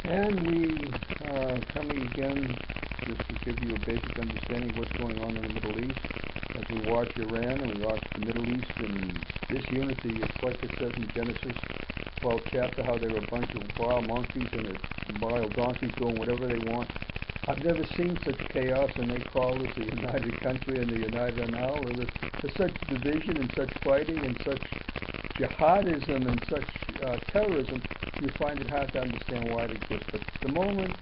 And we are coming again just to give you a basic understanding of what's going on in the Middle East. As we watch Iran and we watch the Middle East and disunity, it's like it says in Genesis 12th chapter, how they were a bunch of wild monkeys and wild donkeys doing whatever they want. I've never seen such chaos, and they call us the United Country and the United now. There's such division and such fighting and such jihadism and such terrorism, you find it hard to understand why it exists. But the moments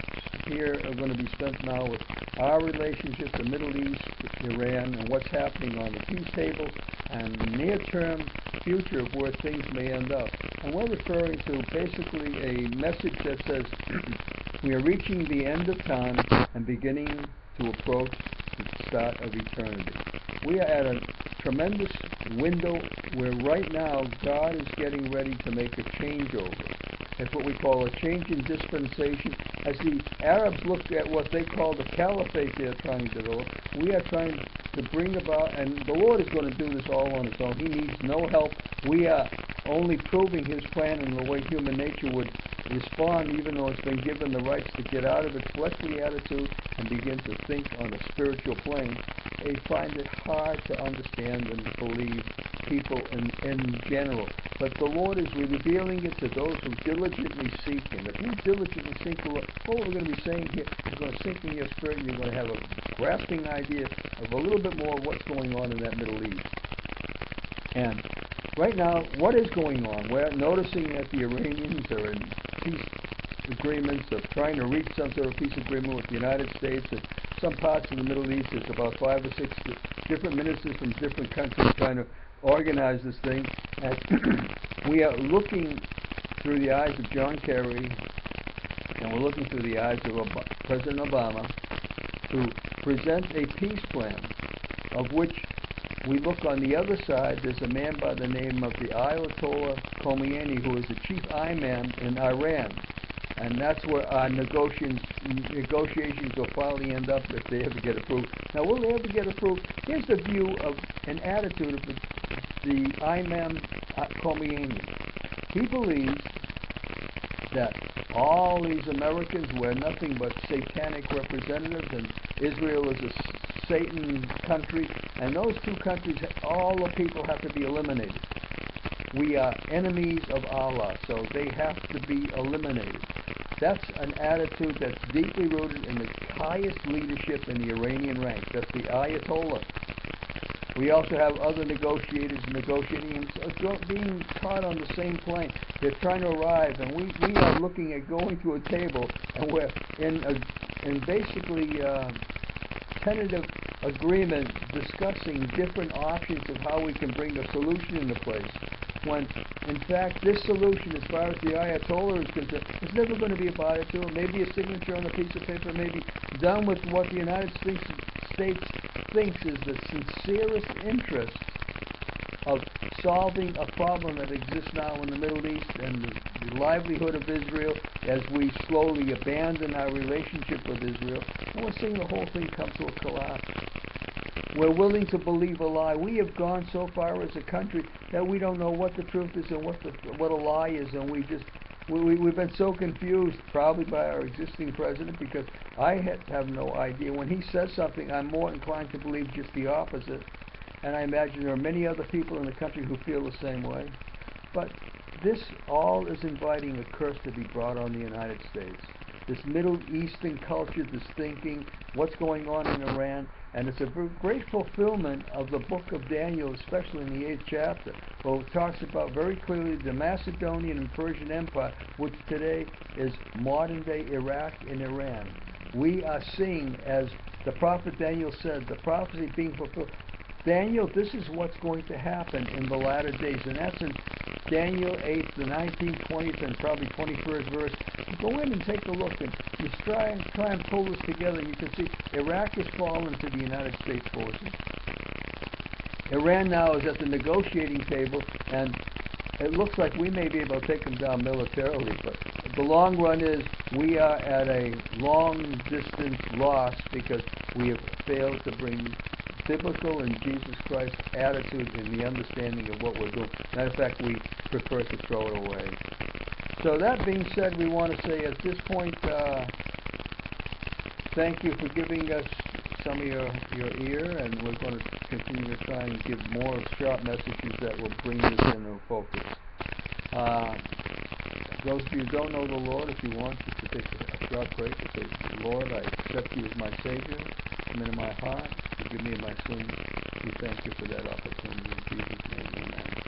here are going to be spent now with our relationship, the Middle East, Iran, and what's happening on the peace table, and the near-term future of where things may end up. And we're referring to basically a message that says we are reaching the end of time and beginning to approach the start of eternity. We are at a tremendous window where right now God is getting ready to make a changeover. It's what we call a change in dispensation. As the Arabs looked at what they call the caliphate they're trying to develop, we are trying to bring about, and the Lord is going to do this all on its own. He needs no help. We are only proving His plan in the way human nature would respond, even though it's been given the rights to get out of its fleshly attitude and begin to think on a spiritual plane. They find it hard to understand and believe, people in general. But the Lord is revealing it to those who diligently seek Him. If you diligently seek the Lord, what we're going to be saying here is going to sink in your spirit, and you're going to have a grasping idea of a little bit more of what's going on in that Middle East. And right now, what is going on? We're noticing that the Iranians are in peace agreements of trying to reach some sort of peace agreement with the United States. And some parts of the Middle East, there's about 5 or 6 different ministers from different countries trying to organize this thing. And we are looking through the eyes of John Kerry, and we're looking through the eyes of President Obama to present a peace plan, of which we look on the other side. There's a man by the name of the Ayatollah Khomeini, who is the chief imam in Iran. And that's where our negotiations will finally end up if they ever get approved. Now, will they ever get approved? Here's the view of an attitude of the Imam Khomeini. He believes that all these Americans were nothing but satanic representatives, and Israel is a Satan country, and those two countries, all the people have to be eliminated. We are enemies of Allah, so they have to be eliminated. That's an attitude that's deeply rooted in the highest leadership in the Iranian ranks. That's the Ayatollah. We also have other negotiators negotiating and being caught on the same plane. They're trying to arrive, and we are looking at going to a table, and we're in basically tentative agreement discussing different options of how we can bring a solution into place. When, in fact, this solution, as far as the Ayatollah is concerned, is never going to be about it. Maybe a signature on a piece of paper, maybe done with what the United States thinks is the sincerest interest of solving a problem that exists now in the Middle East and the livelihood of Israel as we slowly abandon our relationship with Israel. And we're seeing the whole thing come to a collapse. We're willing to believe a lie. We have gone so far as a country that we don't know what the truth is and what a lie is, and we've been so confused, probably by our existing president, because I have no idea. When he says something, I'm more inclined to believe just the opposite, and I imagine there are many other people in the country who feel the same way. But this all is inviting a curse to be brought on the United States. This Middle Eastern culture, this thinking, what's going on in Iran, and it's a great fulfillment of the book of Daniel, especially in the 8th chapter, where it talks about very clearly the Macedonian and Persian Empire, which today is modern-day Iraq and Iran. We are seeing, as the prophet Daniel said, the prophecy being fulfilled. Daniel, this is what's going to happen in the latter days, and that's in Daniel 8, the 19th, 20th, and probably 21st verse. Go in and take a look, and you try and pull this together, and you can see Iraq has fallen to the United States forces. Iran now is at the negotiating table, and it looks like we may be able to take them down militarily, but the long run is we are at a long-distance loss because we have failed to bring biblical and Jesus Christ attitude in the understanding of what we're doing. Matter of fact, we prefer to throw it away. So that being said, we want to say at this point, thank you for giving us some of your ear, and we're going to continue to try and give more sharp messages that will bring this into focus. Those of you who don't know the Lord, if you want to take a short break and say, Lord, I accept you as my Savior, come into my heart, forgive me of my sins. We thank you for that opportunity. In Jesus' name, amen.